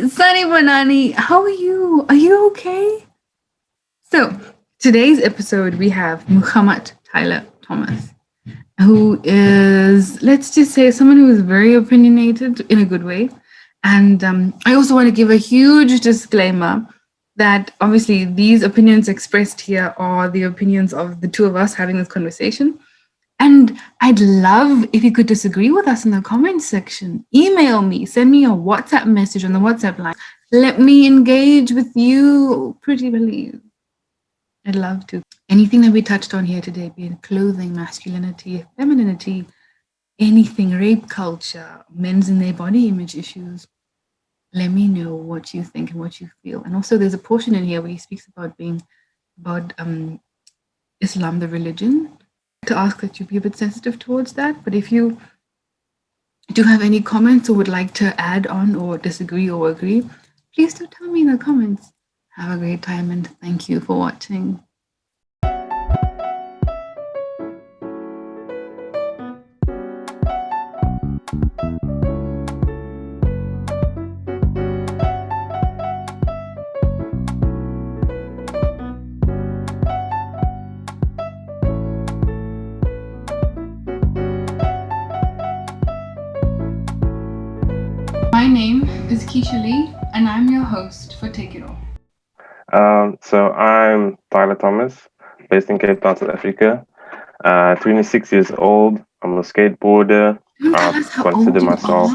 SANIBONANI, how are you? Are you okay? So, today's episode we have Moegamat Tyler Thomas, who is, let's just say, someone who is very opinionated in a good way. And I also want to give a huge disclaimer that obviously these opinions expressed here are the opinions of the two of us having this conversation. And I'd love if you could disagree with us in the comments section. Email me, send me a WhatsApp message on the WhatsApp line. Let me engage with you, pretty please. I'd love to. Anything that we touched on here today, be it clothing, masculinity, femininity, anything, rape culture, men's and their body image issues, let me know what you think and what you feel. And also there's a portion in here where he speaks about Islam, the religion. To ask that you be a bit sensitive towards that, but if you do have any comments or would like to add on or disagree or agree, please do tell me in the comments. Have a great time and thank you for watching. My name is Keisha Lee, and I'm your host for Take It All. So I'm Tyler Thomas, based in Cape Town, South Africa. 26 years old. I'm a skateboarder. I consider myself.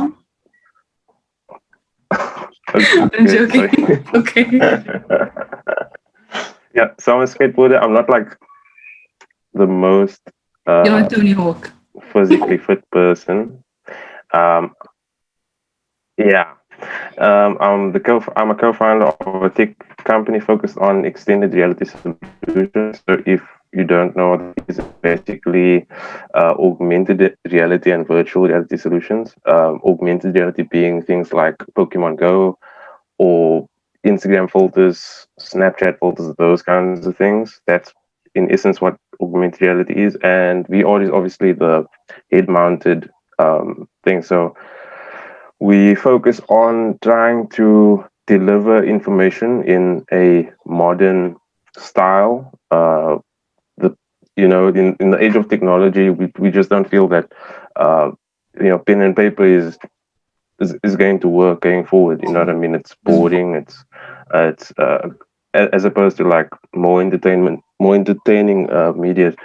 I'm joking. Okay. Yeah, so I'm a skateboarder. I'm not like the most You're not Tony Hawk. Physically fit person. Yeah. I'm a co-founder of a tech company focused on extended reality solutions. So if you don't know what it is, basically augmented reality and virtual reality solutions. Augmented reality being things like Pokemon Go or Instagram filters, Snapchat filters, those kinds of things. That's in essence what augmented reality is. And VR is obviously the head-mounted thing. So we focus on trying to deliver information in a modern style. In the age of technology, we just don't feel that pen and paper is going to work going forward. You know what I mean? It's boring. It's as opposed to like more entertaining media.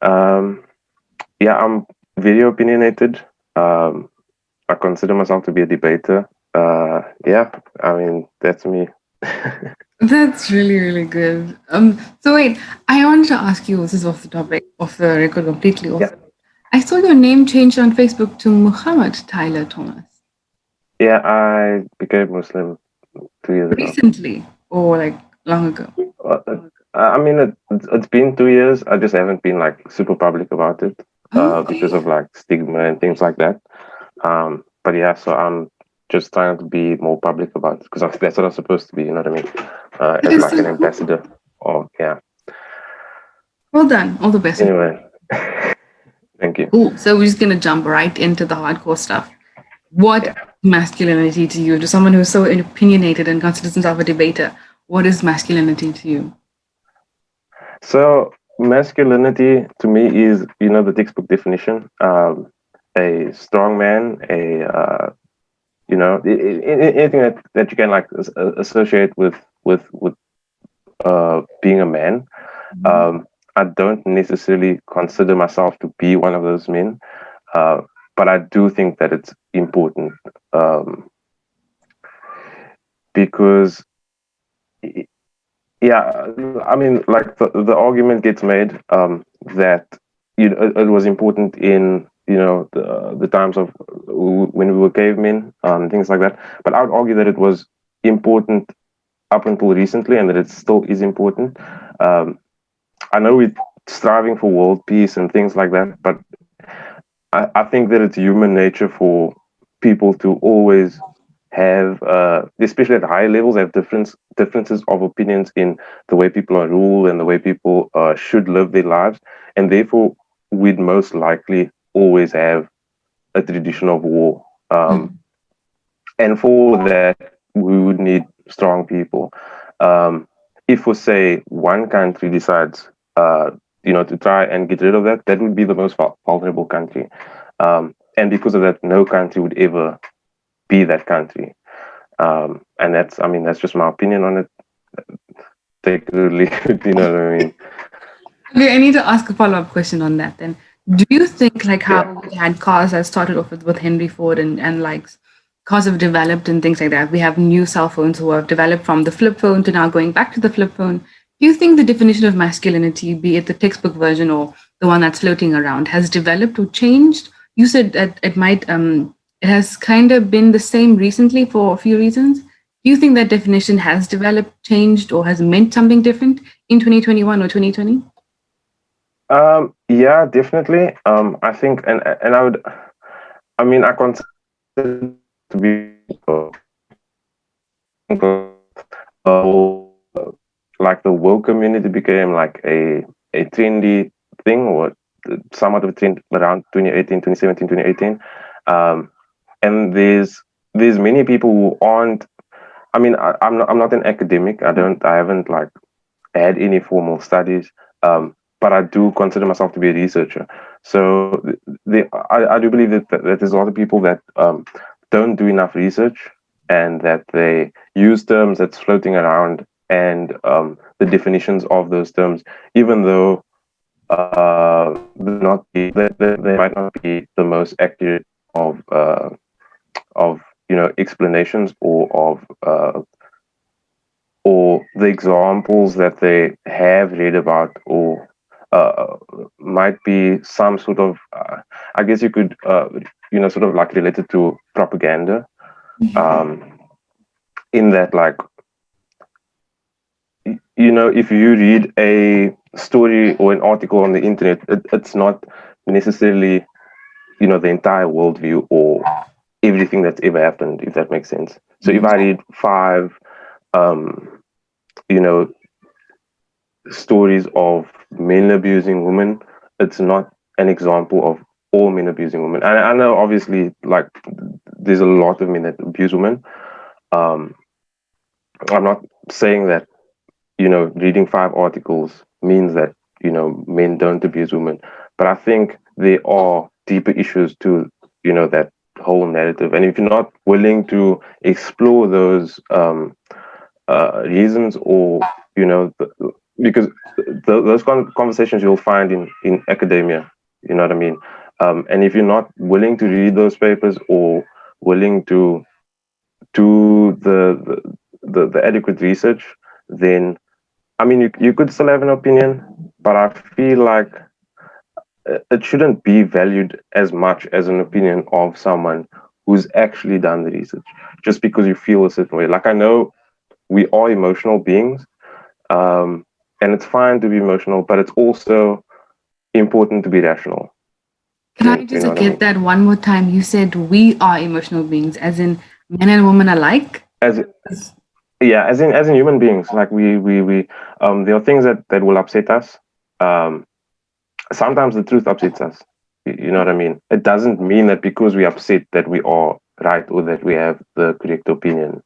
I'm very opinionated. I consider myself to be a debater. I mean, that's me. That's really, really good. So wait, I wanted to ask you, this is off the topic, off the record completely. I saw your name changed on Facebook to Moegamat Tyler Thomas. Yeah, I became Muslim 2 years ago. Recently, or like long ago? I mean, it's been 2 years. I just haven't been like super public about it because of like stigma and things like that. But yeah, so I'm just trying to be more public about it because that's what I'm supposed to be. You know what I mean? As like an ambassador. Oh yeah. Well done. All the best. Anyway, thank you. Cool. So we're just gonna jump right into the hardcore stuff. What masculinity to you? To someone who's so opinionated and considers himself a debater, what is masculinity to you? So masculinity to me is, the textbook definition. A strong man, anything that you can like associate with being a man. I don't necessarily consider myself to be one of those men, but I do think that it's important because, I mean, like the argument gets made that it was important in the times of when we were cavemen, things like that. But I would argue that it was important up until recently, and that it still is important. I know we're striving for world peace and things like that, but I think that it's human nature for people to always have, especially at high levels, have differences of opinions in the way people are ruled and the way people should live their lives, and therefore we'd most likely always have a tradition of war. And for that, we would need strong people. If, for say, one country decides, to try and get rid of that, that would be the most vulnerable country. And because of that, no country would ever be that country. And that's just my opinion on it. Take it or leave it, you know what I mean? Okay, I need to ask a follow-up question on that then. Do you think like Yeah. how we had cars that started off with Henry Ford and like cars have developed and things like that? We have new cell phones who have developed from the flip phone to now going back to the flip phone. Do you think the definition of masculinity, be it the textbook version or the one that's floating around, has developed or changed? You said that it has kind of been the same recently for a few reasons. Do you think that definition has developed, changed, or has meant something different in 2021 or 2020? Yeah, definitely. I think, and I consider to be like the woke community became like a trendy thing, or somewhat of a trend around 2018, 2017, 2018. And there's many people who aren't. I'm not an academic. I haven't like had any formal studies, but I do consider myself to be a researcher. So I do believe that there's a lot of people that don't do enough research, and that they use terms that's floating around, and the definitions of those terms, even though they might not be the most accurate of explanations, or the examples that they have read about, or might be some sort of, I guess you could, sort of like related to propaganda, um, in that, like, if you read a story or an article on the internet, it's not necessarily, the entire worldview or everything that's ever happened, if that makes sense. So if I read five, um, you know, stories of men abusing women, it's not an example of all men abusing women. And I know, obviously, like, there's a lot of men that abuse women. Um, I'm not saying that, reading five articles means that, men don't abuse women. But I think there are deeper issues to, that whole narrative. And if you're not willing to explore those reasons, or, because those conversations you'll find in academia, you know what I mean? And if you're not willing to read those papers, or willing to do the adequate research, then you could still have an opinion, but I feel like it shouldn't be valued as much as an opinion of someone who's actually done the research, just because you feel a certain way. Like, I know we are emotional beings, and it's fine to be emotional, but it's also important to be rational. Can I You just know what I get mean? that one more time? You said we are emotional beings, as in men and women alike? As Yeah, as in human beings, like, we there are things that will upset us. Um, Sometimes the truth upsets us. You know what I mean? It doesn't mean that because we're upset that we are right, or that we have the correct opinion.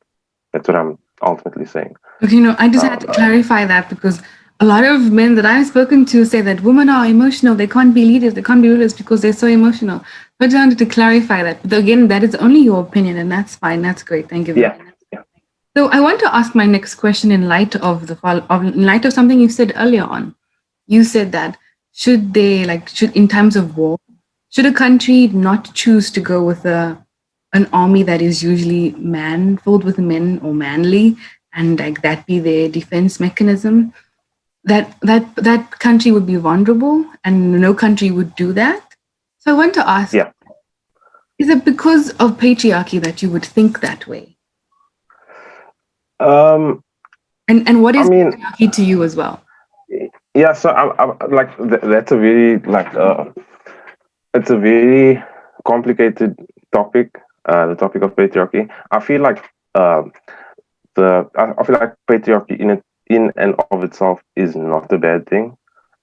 That's what I'm ultimately saying. But I just had to Um, clarify that because a lot of men that I've spoken to say that women are emotional, they can't be leaders, they can't be rulers because they're so emotional. But I just wanted to clarify that. But again, that is only your opinion, and that's fine. That's great. Thank you very yeah, much. yeah, So I want to ask my next question in light of in light of something you said earlier on. You said that should in times of war, should a country not choose to go with an army that is usually filled with men or manly, and like that be their defense mechanism, that country would be vulnerable, and no country would do that. So I want to ask, yeah. is it because of patriarchy that you would think that way? Um, And what I is mean, patriarchy to you as well? yeah. So I'm like, that's a very, like, it's a very complicated topic. The topic of patriarchy. I feel like, I feel like patriarchy in and of itself is not a bad thing.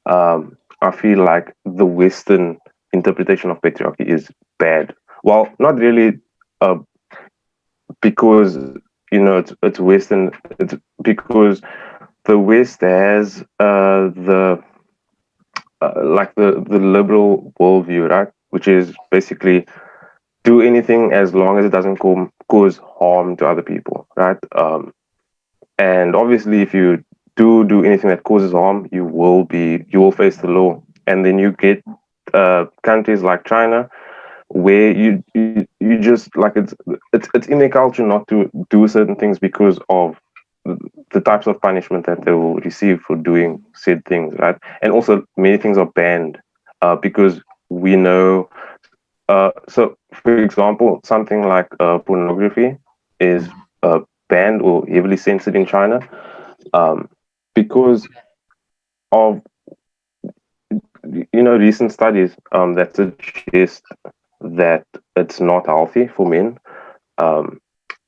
I feel like the Western interpretation of patriarchy is bad. Well, not really, uh, because it's Western. It's because the West has the liberal worldview, right? Which is basically do anything as long as it doesn't cause harm to other people, right? And obviously, if you do anything that causes harm, you will face the law. And then you get countries like China, where you just like it's in their culture not to do certain things because of the types of punishment that they will receive for doing said things, right? And also many things are banned because we know. So, for example, something like pornography is banned or heavily censored in China because of recent studies that suggest that it's not healthy for men.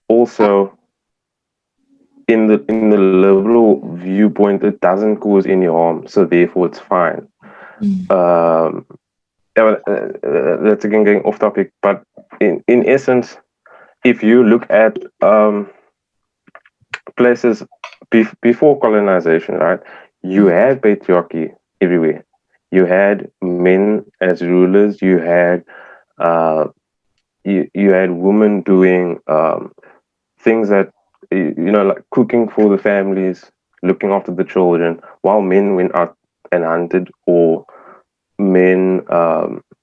Also, in the liberal viewpoint, it doesn't cause any harm, so therefore it's fine. That's again getting off topic, but in essence, if you look at places before colonization, right, you had patriarchy everywhere. You had men as rulers. You had you had women doing things that like cooking for the families, looking after the children, while men went out and hunted, or men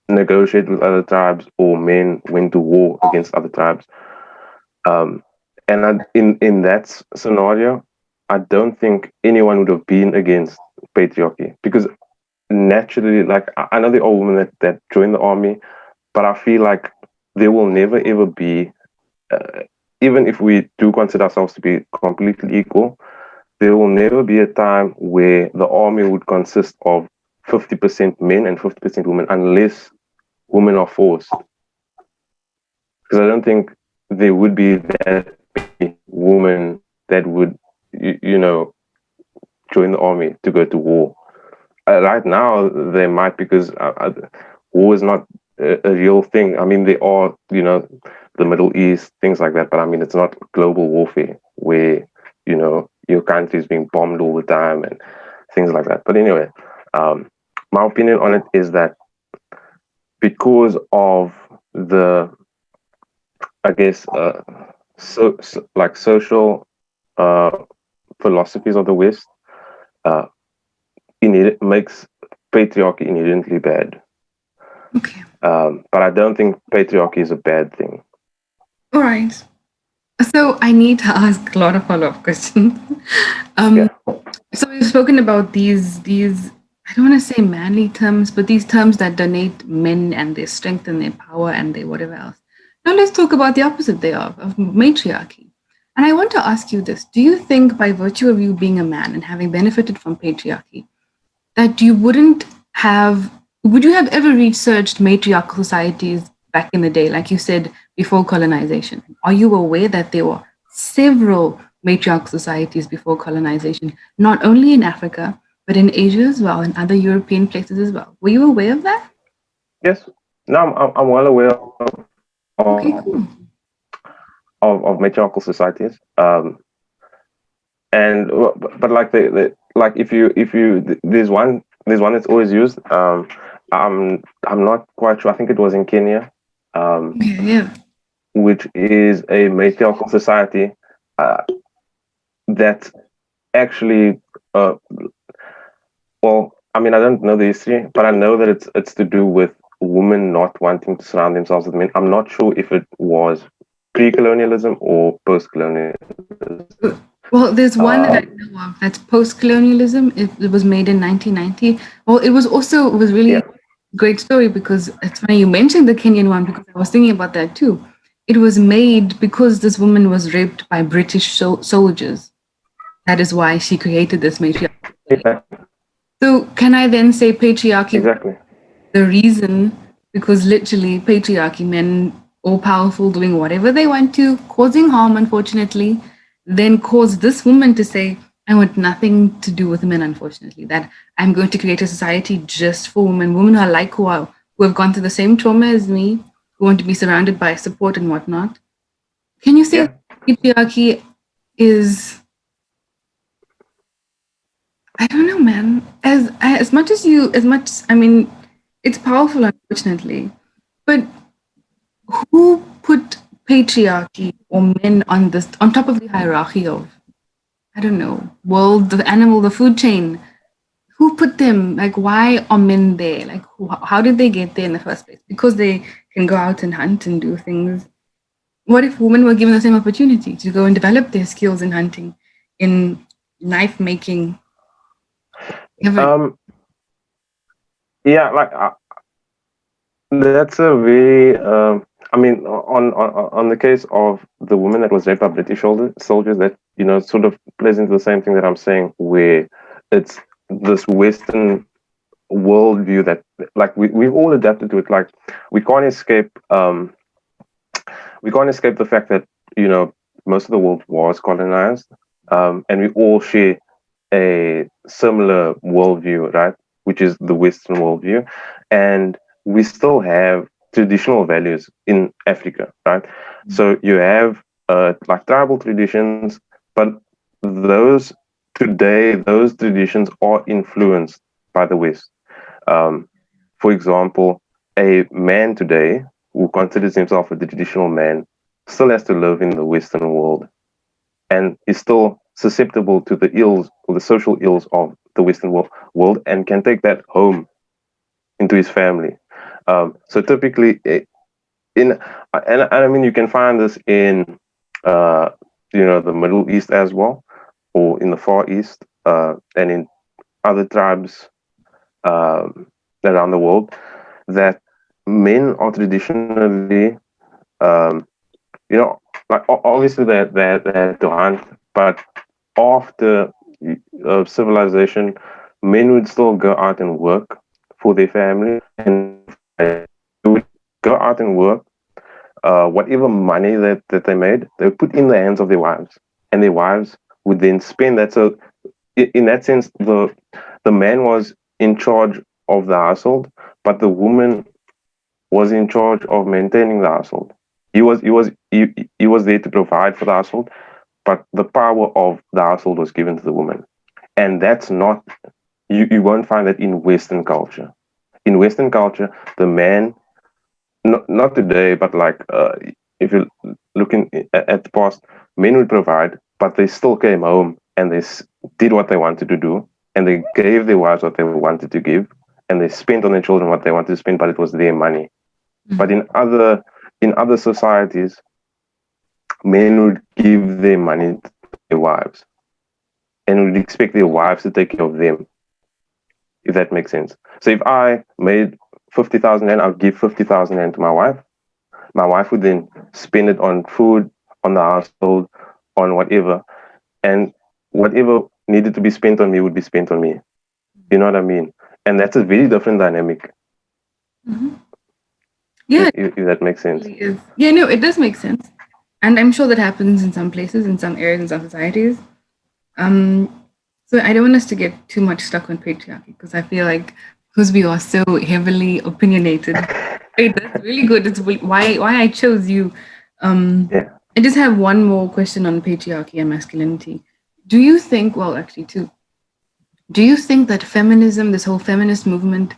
negotiated with other tribes, or men went to war against other tribes. In that scenario, I don't think anyone would have been against patriarchy because naturally, like I know the old women that joined the army, but I feel like there will never ever be, even if we do consider ourselves to be completely equal, there will never be a time where the army would consist of 50% men and 50% women unless women are forced. Because I don't think there would be that many women that would, join the army to go to war. Right now, they might because war is not a real thing. I mean, there are, the Middle East, things like that, but I mean, it's not global warfare where, your country is being bombed all the time and things like that. But anyway, my opinion on it is that because of the, I guess, like social uh, philosophies of the West, uh, it makes patriarchy inherently bad. Okay. But I don't think patriarchy is a bad thing. All right. So I need to ask a lot of follow-up questions. Yeah. So we've spoken about these I don't want to say manly terms, but these terms that donate men and their strength and their power and their whatever else. Now let's talk about the opposite thereof, of matriarchy. And I want to ask you this. Do you think by virtue of you being a man and having benefited from patriarchy, that you wouldn't have, would you have ever researched matriarchal societies back in the day, like you said, before colonization? Are you aware that there were several matriarchal societies before colonization, not only in Africa, but in Asia as well, and other European places as well? Were you aware of that? Yes. No, I'm well aware Okay, cool. of matriarchal societies. And but like like if you there's one that's always used. I'm not quite sure. I think it was in Kenya. Okay, yeah. Which is a matriarchal society uh, that actually, well, I mean, I don't know the history, but I know that it's to do with women not wanting to surround themselves with men. I'm not sure if it was pre-colonialism or post-colonialism. Well, there's one that I know of that's post-colonialism. It was made in 1990. Well, it was really Yeah, great story because it's funny you mentioned the Kenyan one because I was thinking about that too. It was made because this woman was raped by British soldiers. That is why she created this matriarchy. exactly. So can I then say patriarchy Exactly. the reason because literally patriarchy, men all powerful doing whatever they want to, causing harm, unfortunately, then caused this woman to say, I want nothing to do with men, unfortunately, that I'm going to create a society just for women who are like who have gone through the same trauma as me, who want to be surrounded by support and whatnot. Can you say Yeah. patriarchy is, I don't know, man. As much as you, as much, I mean, it's powerful, unfortunately. But who put patriarchy or men on this on top of the hierarchy of, I don't know, world, the animal, the food chain? Who put them? Like, why are men there? Like, how did they get there in the first place? Because they can go out and hunt and do things. What if women were given the same opportunity to go and develop their skills in hunting, in knife making? Um, yeah, like that's a very. I mean, on the case of the woman that was raped by British soldiers, that sort of plays into the same thing that I'm saying, where it's this Western worldview that, like, we've all adapted to it. Like, we can't escape. We can't escape the fact that most of the world was colonized, and we all share a similar worldview, right? Which is the Western worldview, and we still have traditional values in Africa, right? So you have like tribal traditions, but those those traditions are influenced by the West. Um, for example, a man today who considers himself a traditional man still has to live in the Western world and is still susceptible to the ills or the social ills of the Western world and can take that home into his family. So typically, and I mean, you can find this in, uh, the Middle East as well, or in the Far East, and in other tribes around the world, that men are traditionally, um, like obviously they had to hunt, but after civilization, men would still go out and work for their family, and they would go out and work. Whatever money that they made, they would put in the hands of their wives, and their wives would then spend that. So, in that sense, the man was in charge of the household, but the woman was in charge of maintaining the household. He was there to provide for the household, but the power of the household was given to the woman. And that's not, you won't find that in Western culture. In Western culture, the man, not today, but like, if you're looking at the past, men would provide, but they still came home and they did what they wanted to do, and they gave their wives what they wanted to give, and they spent on their children what they wanted to spend, but it was their money. But in other societies, men would give their money to their wives and would expect their wives to take care of them, if that makes sense. So if I made 50,000 Rand, I'll give 50,000 Rand to my wife. My wife would then spend it on food, on the household, on whatever. And whatever needed to be spent on me would be spent on me. You know what I mean? And that's a very different dynamic. Yeah, If that makes sense. really is. Yeah, no, it does make sense. And I'm sure that happens in some places, in some areas, in some societies. So I don't want us to get too much stuck on patriarchy because I feel like because we are so heavily opinionated. Wait, that's really good. It's why I chose you. Yeah. I just have one more question on patriarchy and masculinity. Do you think, well, actually, two, do you think that feminism, this whole feminist movement,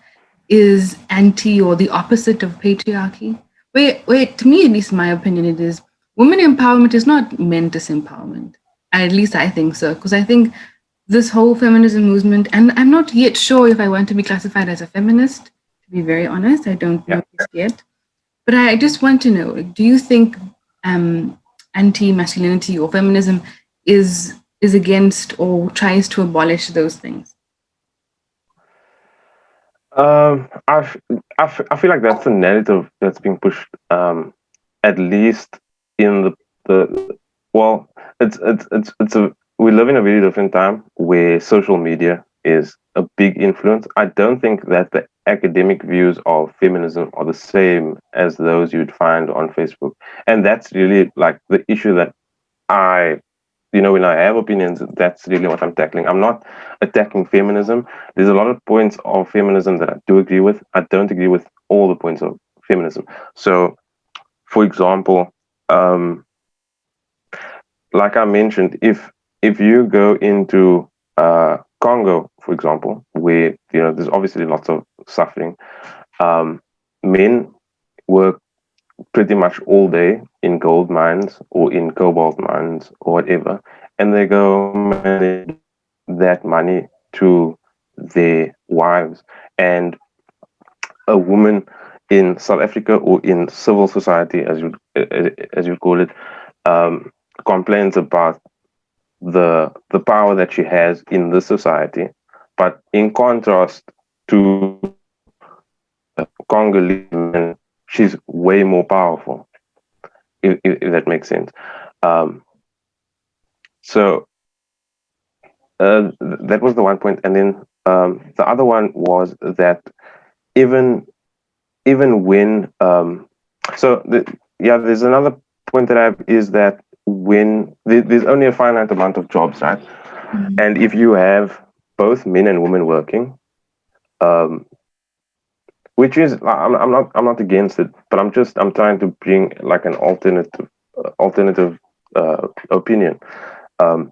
is anti or the opposite of patriarchy? Wait, to me, at least in my opinion, it is. Women empowerment is not meant disempowerment. At least I think so, because I think this whole feminism movement, and I'm not yet sure if I want to be classified as a feminist, to be very honest. I don't know this yet. But I just want to know, like, do you think anti-masculinity or feminism is against or tries to abolish those things? I feel like that's a narrative that's being pushed, at least in the well, it's a we live in a very different time where social media is a big influence. I don't think that the academic views of feminism are the same as those you'd find on Facebook, and that's really like the issue that I when I have opinions, that's really what I'm tackling. I'm not attacking feminism. There's a lot of points of feminism that I do agree with. I don't agree with all the points of feminism. So, for example, um, like I mentioned, if you go into Congo, for example, where there's obviously lots of suffering, men work pretty much all day in gold mines or in cobalt mines or whatever, and they go manage that money to their wives. And a woman in South Africa or in civil society, as you call it, complains about the power that she has in this society, but in contrast to Congolese men, she's way more powerful. If that makes sense. Um, so that was the one point, and then the other one was that even when there's another point that I have is that when there's only a finite amount of jobs, right? Mhm. And if you have both men and women working, which is I'm not against it, but I'm trying to bring like an alternative opinion. Um,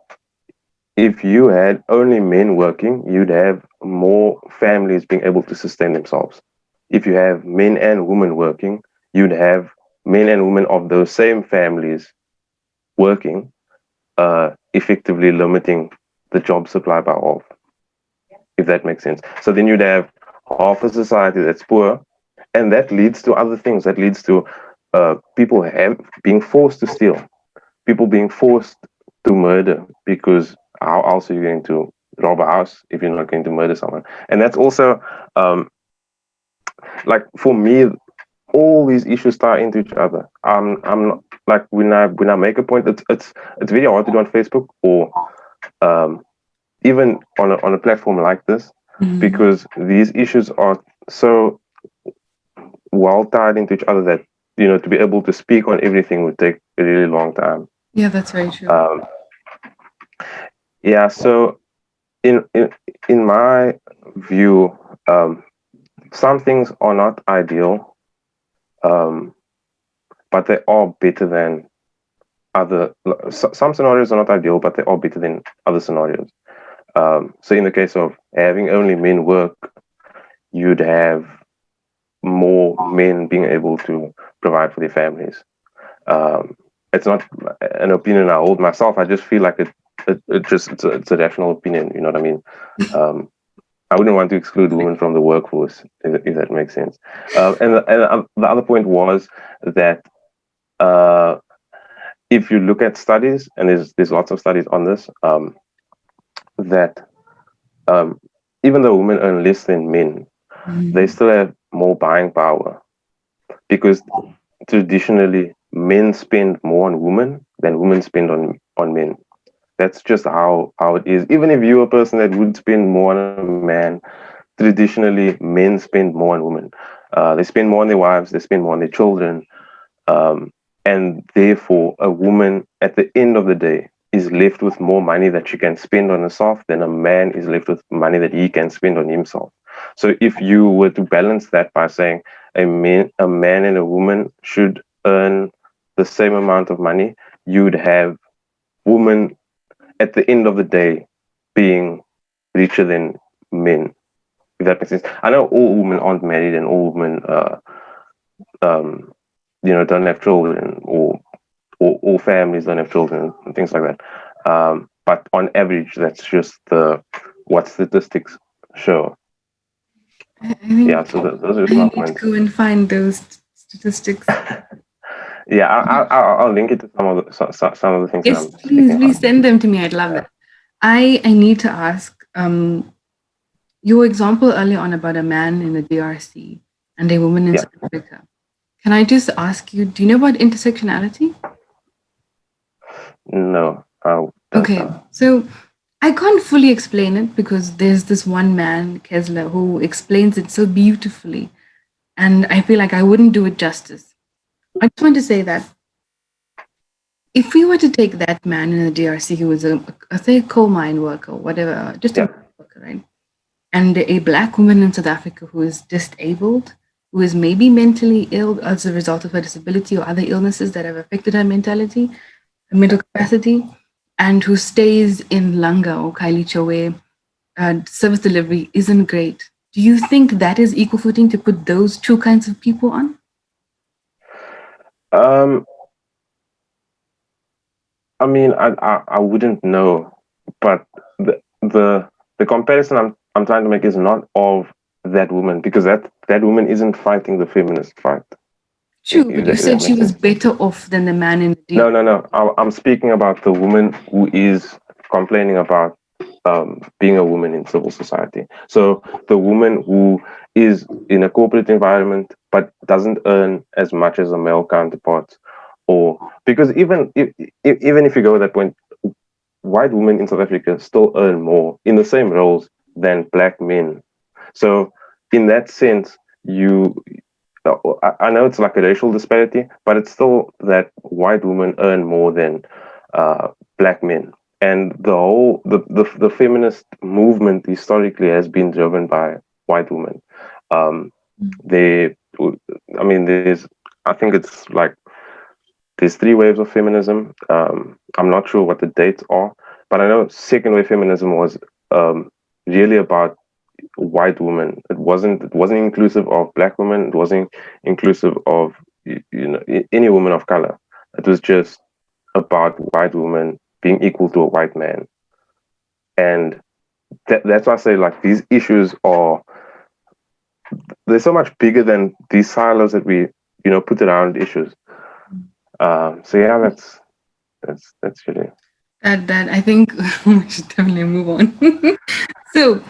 if you had only men working, you'd have more families being able to sustain themselves. If you have men and women working, you'd have men and women of those same families working, effectively limiting the job supply by half, if that makes sense. So then you'd have half a society that's poor, and that leads to other things. That leads to people being forced to steal, people being forced to murder, because how else are you going to rob a house if you're not going to murder someone? And that's also like, for me, all these issues tie into each other. I'm not like, when I make a point, it's very hard to do on Facebook or even on a platform like this, Mhm. because these issues are so well tied into each other that to be able to speak on everything would take a really long time. Yeah, that's very true. Yeah, so in my view, some things are not ideal, but they are better than other. Some scenarios are not ideal, but they are better than other scenarios. So in the case of having only men work, you'd have more men being able to provide for their families. It's not an opinion I hold myself. I just feel like it's a rational opinion. You know what I mean? I wouldn't want to exclude women from the workforce, if that makes sense. And the other point was that if you look at studies, and there's lots of studies on this, that um, even though women earn less than men, they Mhm. still have more buying power, because traditionally men spend more on women than women spend on men. That's just how it is. Even if you're a person that would spend more on a man, traditionally men spend more on women. They spend more on their wives, they spend more on their children, and therefore a woman at the end of the day is left with more money that she can spend on herself than a man is left with money that he can spend on himself. So if you were to balance that by saying a man and a woman should earn the same amount of money, you'd have women at the end of the day being richer than men, if that makes sense. I know all women aren't married and all women um, don't have children, or all families don't have children and things like that. But on average, that's just what statistics show. I Yeah, think so those are I just my need to points. go and find those statistics. Yeah, I'll link it to some of the things that Yes, I'm please, speaking about. please send them to me. I'd love that. I need to ask your example earlier on about a man in the DRC and a woman in Yeah, South Africa. Can I just ask you, do you know about intersectionality? no, I don't Okay, know. so I can't fully explain it because there's this one man, Kesler, who explains it so beautifully. And I feel like I wouldn't do it justice. I just want to say that if we were to take that man in the DRC who was say, a coal mine worker, whatever, just a Yeah, worker, right? And a black woman in South Africa who is disabled, who is maybe mentally ill as a result of her disability or other illnesses that have affected her mentality, mental capacity, and who stays in Langa or Kailicha where service delivery isn't great. Do you think that is equal footing to put those two kinds of people on? Um, I mean, I wouldn't know, but the comparison I'm trying to make is not of that woman, because that woman isn't fighting the feminist fight. True, but you If that said she makes was sense. better off than the man in the deal. No, no, no. I'm speaking about the woman who is complaining about being a woman in civil society. So the woman who is in a corporate environment but doesn't earn as much as a male counterpart, or because even if you go to that point, white women in South Africa still earn more in the same roles than black men. So in that sense, I know it's like a racial disparity, but it's still that white women earn more than uh, black men. And the feminist movement historically has been driven by white women. Um, they, I mean, I think it's like there's three waves of feminism. I'm not sure what the dates are, but I know second wave feminism was um, really about white women. It wasn't inclusive of black women. It wasn't inclusive of any woman of color. It was just about white women being equal to a white man, and that's why I say like these issues are they're so much bigger than these silos that we put around issues. So yeah, that's really. That I think we should definitely move on. So,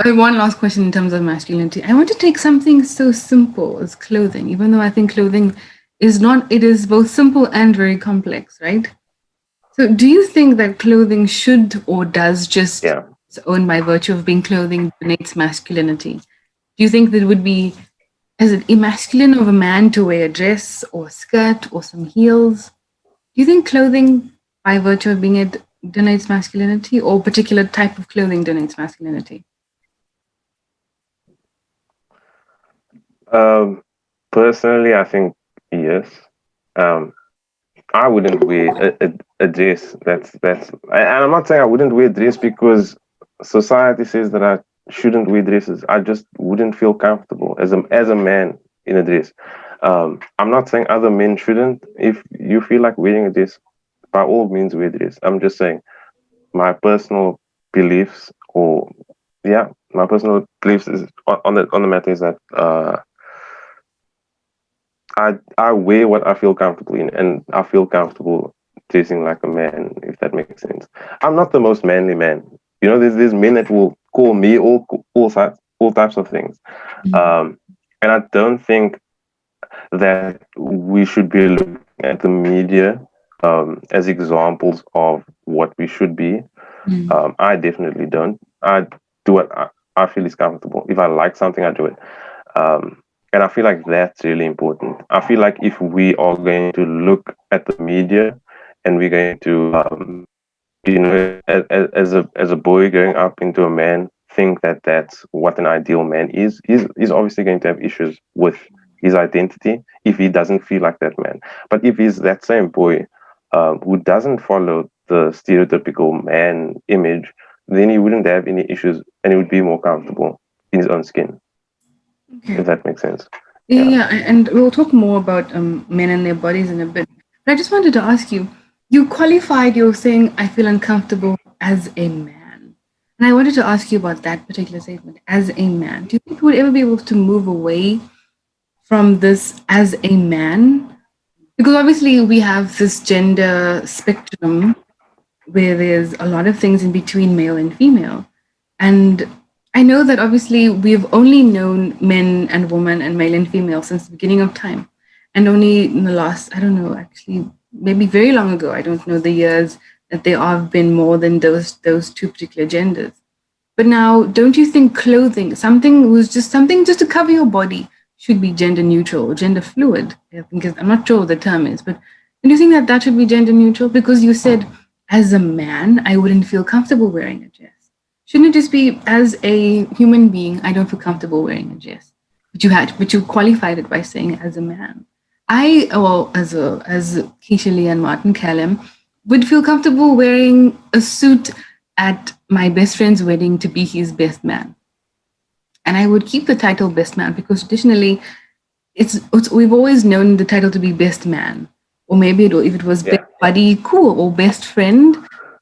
one last question in terms of masculinity. I want to take something so simple as clothing, even though I think clothing is not, it is both simple and very complex, right? So, do you think that clothing should or does just Yeah. own by virtue of being clothing donates masculinity? Do you think that it would be, is it emasculine of a man to wear a dress or a skirt or some heels? Do you think clothing, by virtue of being it, donates masculinity, or particular type of clothing donates masculinity? Um, Personally, I think yes. Um, I wouldn't wear a dress. And I'm not saying I wouldn't wear a dress because society says that I shouldn't wear dresses. I just wouldn't feel comfortable as a man in a dress. I'm not saying other men shouldn't. If you feel like wearing a dress, by all means wear a dress. I'm just saying my personal beliefs, or yeah, my personal beliefs is on the matter is that I wear what I feel comfortable in, and I feel comfortable dressing like a man, if that makes sense. I'm not the most manly man. There's men that will call me all types of things, and I don't think that we should be looking at the media as examples of what we should be. I definitely don't. I do what I feel is comfortable. If I like something, I do it. And I feel like that's really important. I feel like if we are going to look at the media and we're going to, as a boy growing up into a man, think that that's what an ideal man is, he's obviously going to have issues with his identity if he doesn't feel like that man. But if he's that same boy who doesn't follow the stereotypical man image, then he wouldn't have any issues and he would be more comfortable in his own skin, Okay. if that makes sense. Yeah, Yeah. yeah, and we'll talk more about men and their bodies in a bit. But I just wanted to ask you, you qualified your saying, I feel uncomfortable as a man. And I wanted to ask you about that particular statement, as a man. Do you think you would ever be able to move away from this as a man? Because obviously we have this gender spectrum where there's a lot of things in between male and female. And I know that obviously we've only known men and women and male and female since the beginning of time. And only in the last, I don't know, actually, maybe very long ago, I don't know the years, that there have been more than those two particular genders. But now, don't you think clothing, something just to cover your body, should be gender neutral or gender fluid? I think I'm not sure what the term is, but do you think that that should be gender neutral? Because you said, as a man, I wouldn't feel comfortable wearing a dress. Shouldn't it just be, as a human being, I don't feel comfortable wearing a dress? But you qualified it by saying, as a man. Well, as Keisha Lee and Martin Callum, would feel comfortable wearing a suit at my best friend's wedding to be his best man. And I would keep the title best man because traditionally it's we've always known the title to be best man. Or maybe if it was best Yeah. buddy, cool, or best friend,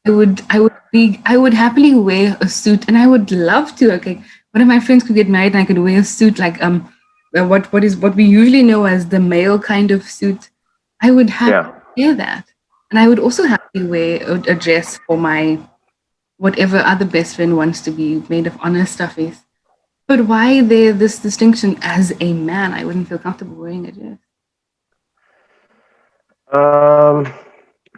I would happily wear a suit and I would love to. Okay, one of my friends could get married and I could wear a suit like what we usually know as the male kind of suit. I would happily Yeah. wear that. And I would also happily wear a dress for my whatever other best friend wants to be made of honor stuff is. But why there this distinction as a man? I wouldn't feel comfortable wearing a dress. Um,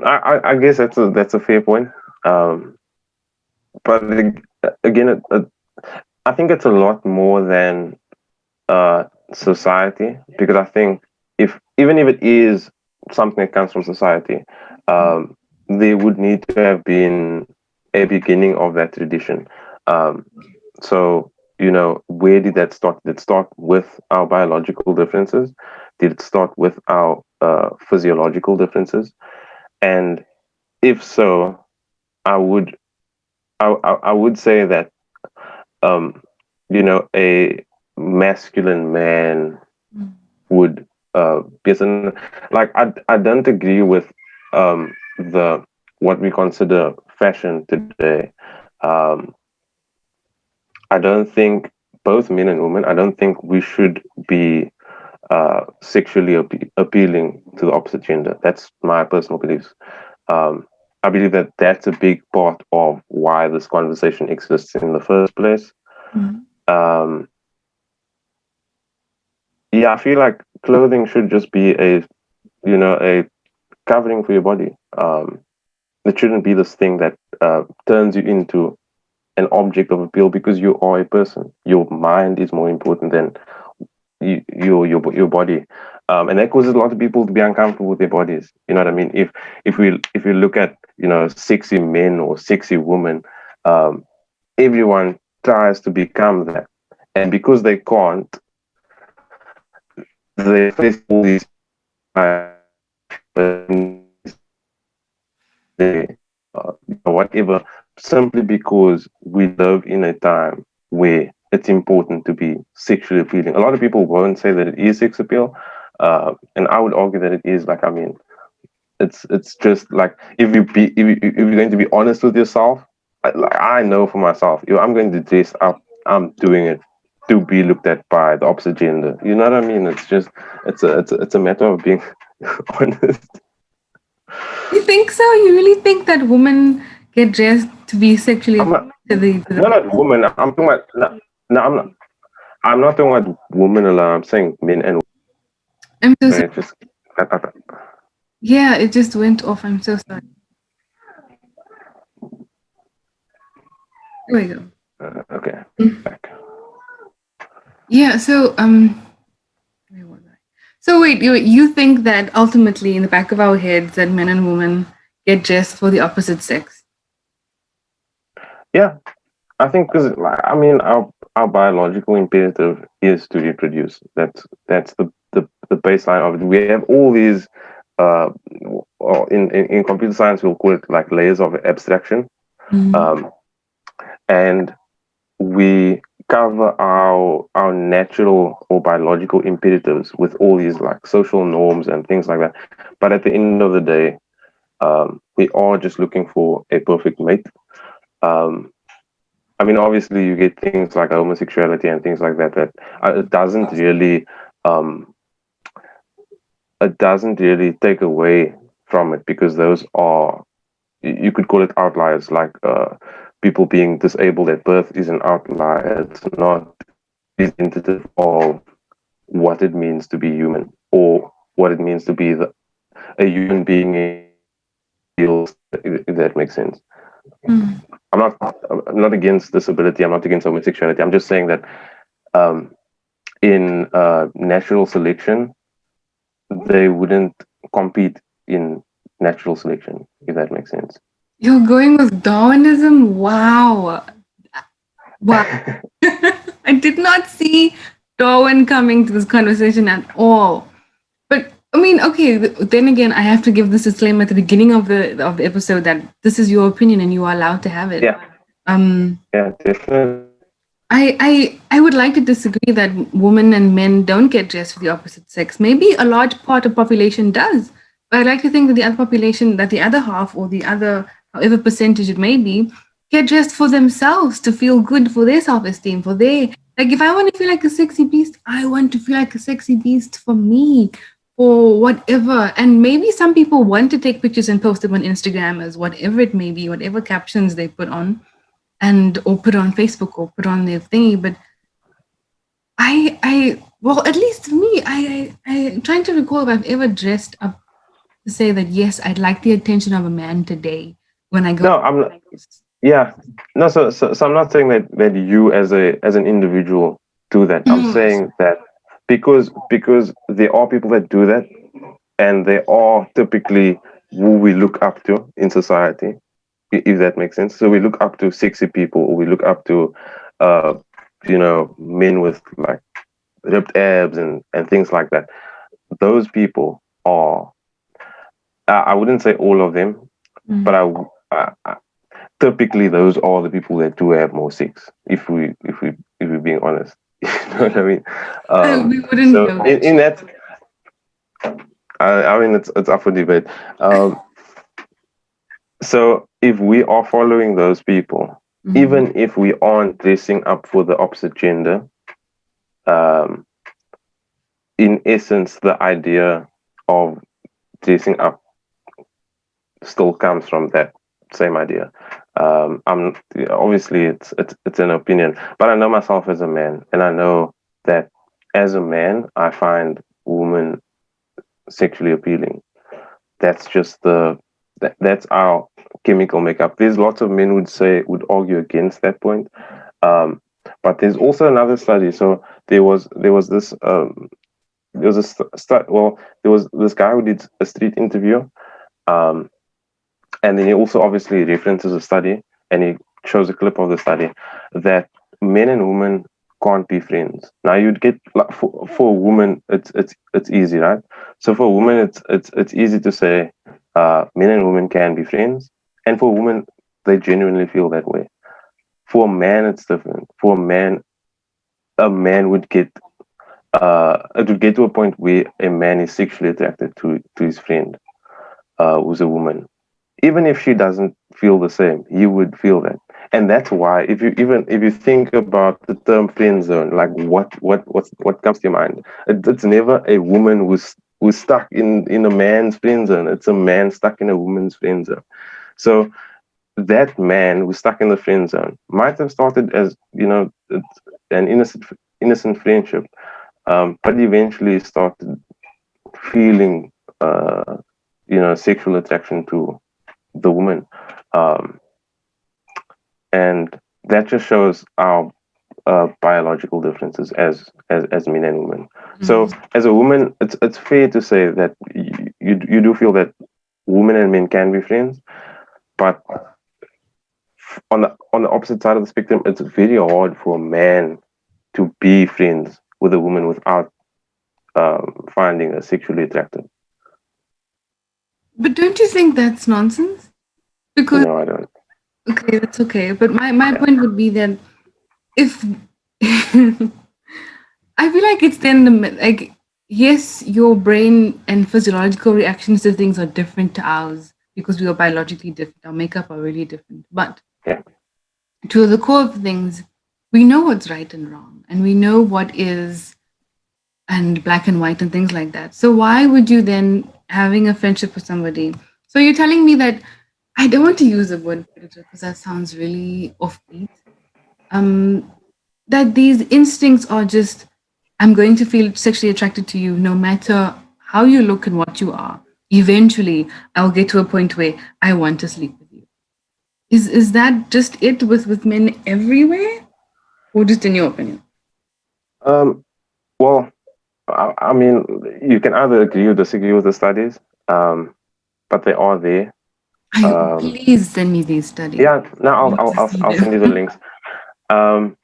I guess that's a fair point. Um, but again, I think it's a lot more than society, because I think if even if it is something that comes from society, um, there would need to have been a beginning of that tradition. Um, so where did that start? Did it start with our biological differences? Did it start with our physiological differences? And if so, I would I would say that um, a masculine man would be like I don't agree with the what we consider fashion today. Um, I don't think both men and women. I don't think we should be sexually appealing to the opposite gender. That's my personal beliefs. Um, I believe that that's a big part of why this conversation exists in the first place. Mhm. Um, yeah, I feel like clothing should just be a covering for your body. It shouldn't be this thing that turns you into an object of appeal because you are a person. Your mind is more important than your body, and that causes a lot of people to be uncomfortable with their bodies. You know what I mean? If we look at sexy men or sexy women, um, everyone tries to become that, and because they can't, they face all these whatever, simply because we live in a time where it's important to be sexually appealing. A lot of people won't say that it is sex appeal, and I would argue that it is. Like, I mean, it's just like if you're going to be honest with yourself, I know for myself, if I'm going to dress up, I'm doing it to be looked at by the opposite gender. You know what I mean? It's a matter of being honest. You think so? You really think that women get dressed to be sexually I'm not, to the no, not women. I'm talking about no, I'm not. I'm not talking about women alone. I'm saying men and I'm so sorry. women. It's just Yeah, it just went off. I'm so sorry. There we go. okay. Mm. Back. Yeah, so where was I? So wait, you think that ultimately in the back of our heads that men and women get dressed for the opposite sex? Yeah, I think because like I mean our biological imperative is to reproduce. That's the baseline of it. We have all these uh or in computer science we'll call it like layers of abstraction. Mm. Um and we cover our natural or biological imperatives with all these like social norms and things like that. But at the end of the day, we are just looking for a perfect mate. Um, I mean, obviously, you get things like homosexuality and things like that. That it doesn't really, um, it doesn't really take away from it because those are, you could call it outliers. Like people being disabled at birth is an outlier. It's not representative of what it means to be human or what it means to be a human being in feels, if that makes sense. Mm. I'm not against disability. I'm not against homosexuality. I'm just saying that um, in natural selection, they wouldn't compete in natural selection, if that makes sense. You're going with Darwinism? Wow. Wow. I did not see Darwin coming to this conversation at all. But I mean, okay. Then again, I have to give this disclaimer at the beginning of the episode that this is your opinion and you are allowed to have it. Yeah, Um, yeah, definitely. I would like to disagree that women and men don't get dressed for the opposite sex. Maybe a large part of population does, but I like to think that the other population, that the other half or the other however percentage it may be, get dressed for themselves to feel good for their self-esteem, for their like. If I want to feel like a sexy beast, I want to feel like a sexy beast for me, or whatever. And maybe some people want to take pictures and post them on Instagram as whatever it may be, whatever captions they put on and or put on Facebook or put on their thingy. But well, at least for me, I'm trying to recall if I've ever dressed up to say that yes, I'd like the attention of a man today when I go. No, I'm not. Yeah, no. So I'm not saying that you as an individual do that. I'm saying that because there are people that do that, and they are typically who we look up to in society, if that makes sense. So we look up to sexy people, or we look up to, uh, men with like ripped abs and things like that. Those people are, I wouldn't say all of them, but typically those are the people that do have more sex. If we're being honest, you know what I mean. We wouldn't So know in that, I mean it's up for debate. So if we are following those people, even if we aren't dressing up for the opposite gender, um, in essence, the idea of dressing up still comes from that same idea. I'm obviously it's an opinion, but I know myself as a man, and I know that as a man, I find women sexually appealing. That's just that's our chemical makeup. There's lots of men would argue against that point, but there's also another study. So there was this there was a well, there was this guy who did a street interview, um, and then he also obviously references a study, and he shows a clip of the study that men and women can't be friends. Now you'd get like for a woman, it's easy, right? So for a woman, it's easy to say men and women can be friends, and for women, they genuinely feel that way. For a man, it's different. For a man would get it would get to a point where a man is sexually attracted to his friend, who's a woman. Even if she doesn't feel the same, you would feel that. And that's why if you think about the term friend zone, like what comes to your mind? It's never a woman who's stuck in a man's friend zone. It's a man stuck in a woman's friend zone. So that man who's stuck in the friend zone might have started as, an innocent friendship, but eventually started feeling sexual attraction to the woman, um, and that just shows our biological differences as men and women. So as a woman, it's fair to say that you do feel that women and men can be friends, but on the opposite side of the spectrum, it's very hard for a man to be friends with a woman without finding her sexually attractive. But don't you think that's nonsense? Because No, I don't. okay, that's okay. But my point would be that if I feel like it's then like yes, your brain and physiological reactions to things are different to ours because we are biologically different. Our makeup are really different. But Yeah. to the core of things, we know what's right and wrong, and we know what is and black and white and things like that. So why would you then having a friendship with somebody? So you're telling me that I don't want to use the word predator because that sounds really offbeat. Um, that these instincts are just I'm going to feel sexually attracted to you no matter how you look and what you are. Eventually, I'll get to a point where I want to sleep with you. Is that just it with men everywhere, or just in your opinion? Well, I mean, you can either agree or disagree with the studies, but they are there. Please send me these studies. Yeah, no, I need to see I'll send you the them. links. Um,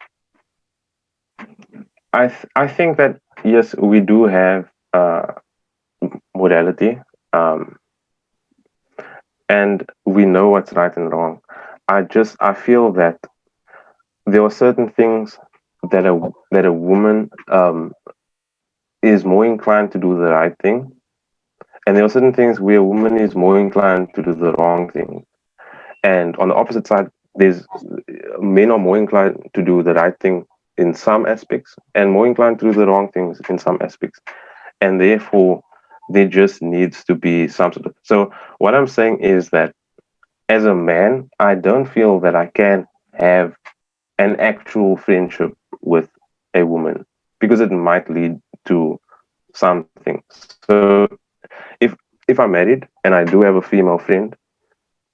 I think that yes, we do have morality, um, and we know what's right and wrong. I feel that there are certain things that a woman is more inclined to do the right thing, and there are certain things where a woman is more inclined to do the wrong thing. And on the opposite side, there's men are more inclined to do the right thing in some aspects and more inclined to do the wrong things in some aspects. And therefore, there just needs to be some sort of. So, what I'm saying is that as a man, I don't feel that I can have an actual friendship with a woman because it might lead to something. So, if if I'm married and I do have a female friend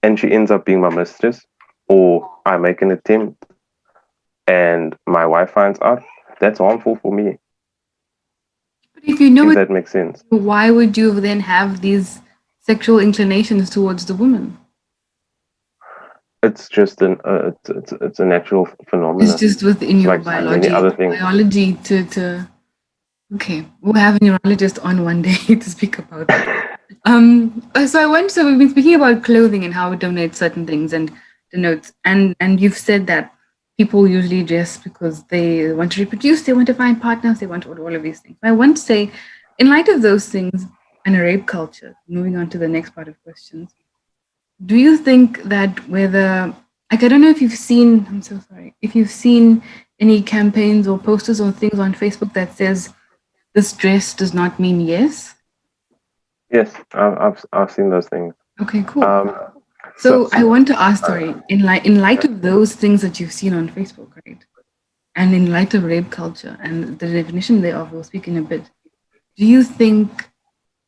and she ends up being my mistress, or I make an attempt and my wife finds out, that's harmful for me, But if you know if it, that makes sense. why would you then have these sexual inclinations towards the woman? It's just it's a natural It's phenomena. just within It's your like many other things. biology to okay. We'll have a neurologist on one day to speak about it. So we've been speaking about clothing and how it dominates certain things and denotes, and you've said that people usually dress because they want to reproduce, they want to find partners, they want all of these things. I want to say, in light of those things and a rape culture, moving on to the next part of questions, do you think that whether, like, I don't know if you've seen, I'm so sorry, if you've seen any campaigns or posters or things on Facebook that says this dress does not mean yes? Yes, I've seen those things. Okay, cool. Um, so, So I want to ask, sorry, in light of those things that you've seen on Facebook, right? And in light of rape culture and the definition thereof, we'll speak in a bit. Do you think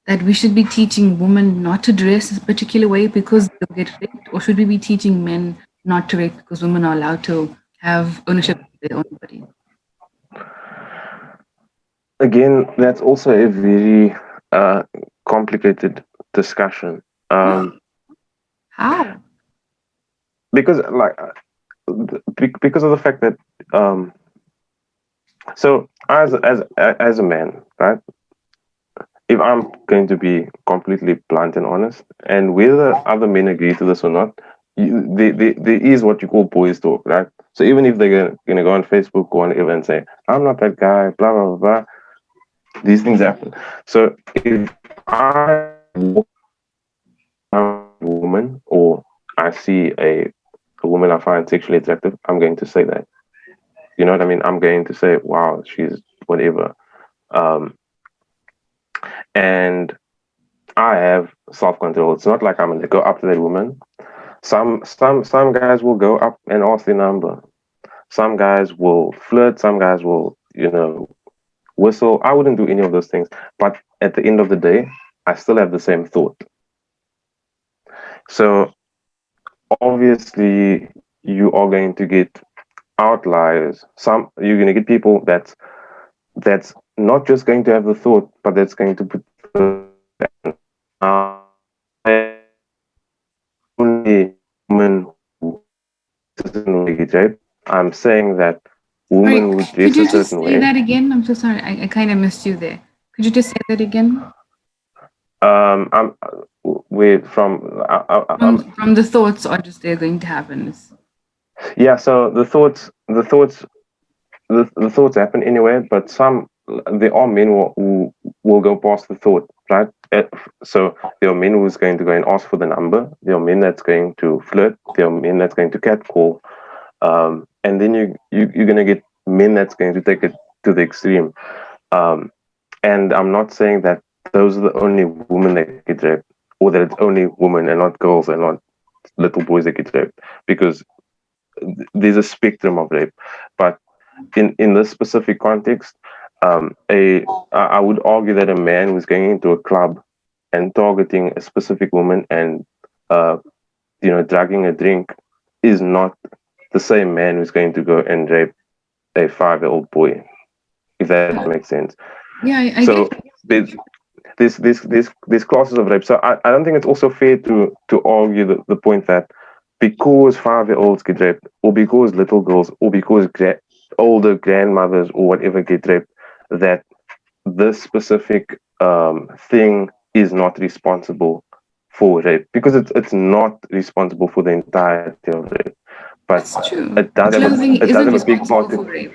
that we should be teaching women not to dress a particular way because they'll get raped, or should we be teaching men not to rape because women are allowed to have ownership of their own body? again, that's also a very complicated discussion. How? Because like because of the fact that um, so as a man, right? If I'm going to be completely blunt and honest, and whether other men agree to this or not, there is what you call boys talk, right? So even if they're gonna go on Facebook or whatever and say, "I'm not that guy," blah blah blah, blah, these things happen. So if I walk around a woman or I see a woman I find sexually attractive, I'm going to say that. You know what I mean? I'm going to say, "Wow, she's whatever," um, and I have self control. It's not like I'm gonna go up to that woman. Some guys will go up and ask their number. Some guys will flirt. Some guys will, whistle. I wouldn't do any of those things. But at the end of the day, I still have the same thought. So obviously, you are going to get outliers. You're going to get people that's not just going to have the thought, but that's going to put the action. Only women who get raped. I'm saying that Sorry, women who could dress a you just certain say way. that again? I'm so sorry. I kind of missed you there. Could you just say that again? I'm with from From the thoughts are just they're going to happen. yeah. So the thoughts happen anyway, but there are men who will go past the thought, right? So there are men who's going to go and ask for the number. There are men that's going to flirt. There are men that's going to catcall. And then you're gonna get men that's going to take it to the extreme. Um, and I'm not saying that those are the only women that get raped, or that it's only women and not girls and not little boys that get raped, because there's a spectrum of rape. But in this specific context, I would argue that a man who's going into a club and targeting a specific woman and uh, dragging a drink is not the same man who's going to go and rape a 5-year-old boy, if that makes sense. Yeah, I So get. there's there's classes of rape. So I don't think it's also fair to argue the point that because 5-year-olds get raped, or because little girls, or because older grandmothers or whatever get raped, that this specific thing is not responsible for rape, because it's not responsible for the entirety of rape, but That's true. it Clothing does have a isn't big part responsible to, for rape.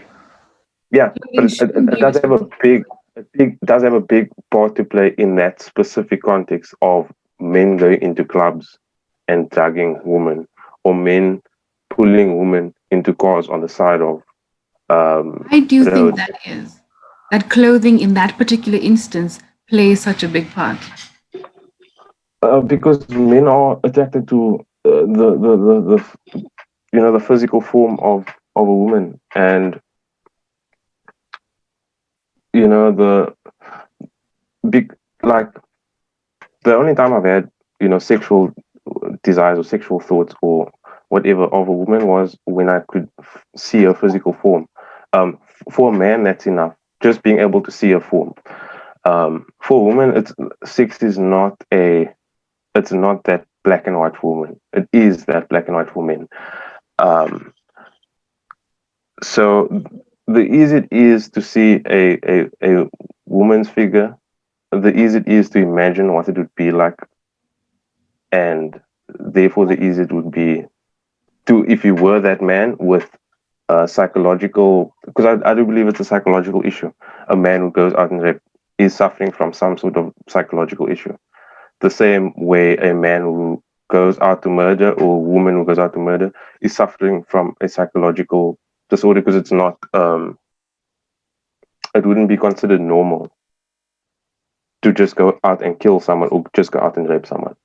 yeah, but Clothing shouldn't it be does have a responsible. does have a big part to play in that specific context of men going into clubs and dragging women, or men pulling women into cars on the side of Why do you think roads. that is? That clothing in that particular instance plays such a big part. Because men are attracted to the physical form of a woman, and the big, like, the only time I've had sexual desires or sexual thoughts or whatever of a woman was when I could see her physical form. For a man, that's enough. Just being able to see her form. For a woman, sex is not it's not that black and white for women. It is that black and white for men. Um, so the easier it is to see a woman's figure, the easier it is to imagine what it would be like, and therefore the easier it would be to, if you were that man with psychological, because I do believe it's a psychological issue. A man who goes out and rape is suffering from some sort of psychological issue. The same way a man who goes out to murder, or a woman who goes out to murder, is suffering from a psychological disorder, because it's not it wouldn't be considered normal to just go out and kill someone or just go out and rape someone.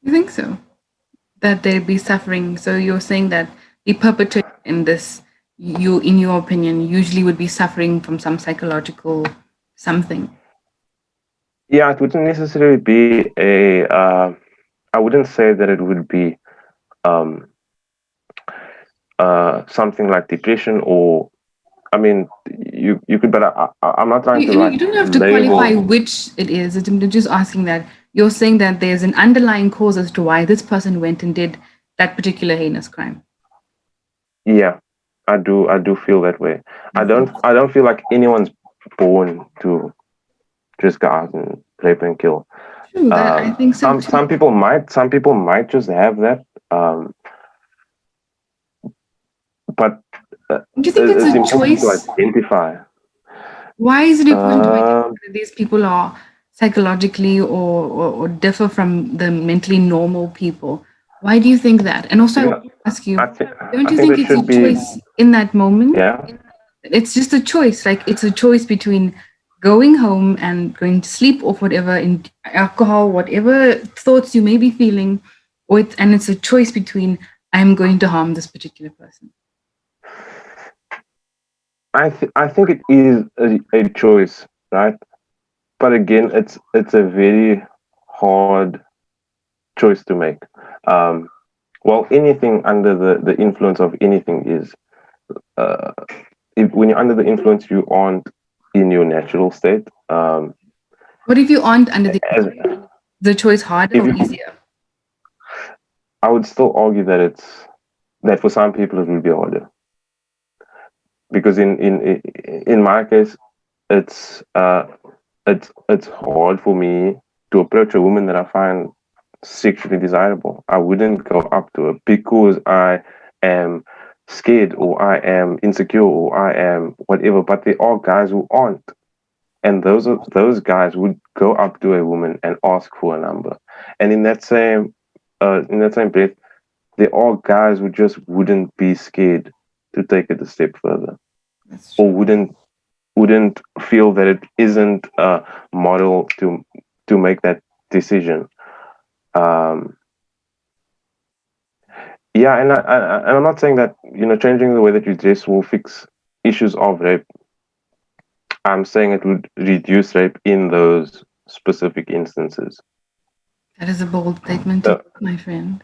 You think so? That they'd be suffering. So you're saying that the perpetrator in this, you, in your opinion, usually would be suffering from some psychological something. Yeah, it wouldn't necessarily be a. I wouldn't say that it would be um, something like depression, or, I mean, you could, but I'm not trying to, You like, don't have to qualify label. which it is. I'm just asking that you're saying that there's an underlying cause as to why this person went and did that particular heinous crime. Yeah, I do feel that way. You think I don't feel like anyone's born to just go out and rape and kill. true? That I think so too. Some people might just have that, um, but Do you think it's it's a important to choice? identify. Why is it important to identify Um, that these people are psychologically or differ from the mentally normal people? Why do you think that? And also, I you want know, to ask you, don't I you think think there it's a should be, choice in that moment? yeah. It's just a choice. Like it's a choice between going home and going to sleep off whatever in alcohol, whatever thoughts you may be feeling, and it's a choice between I'm going to harm this particular person. I think it is a choice, right? But again, it's a very hard choice to make. Um, well, anything under the influence of anything is, uh, when you're under the influence, you aren't in your natural state. What if you aren't under As the choice harder if or you, easier? I would still argue that that for some people it will be harder, because in my case, it's it's hard for me to approach a woman that I find sexually desirable. I wouldn't go up to her because I am scared, or I am insecure, or I am whatever. But there are guys who aren't, and those guys would go up to a woman and ask for a number. And in that same breath, there are guys who just wouldn't be scared to take it a step further, That's or true. wouldn't feel that it isn't a model to make that decision. Um, yeah, and I'm not saying that changing the way that you dress will fix issues of rape. I'm saying it would reduce rape in those specific instances. That is a bold statement to So make, my friend.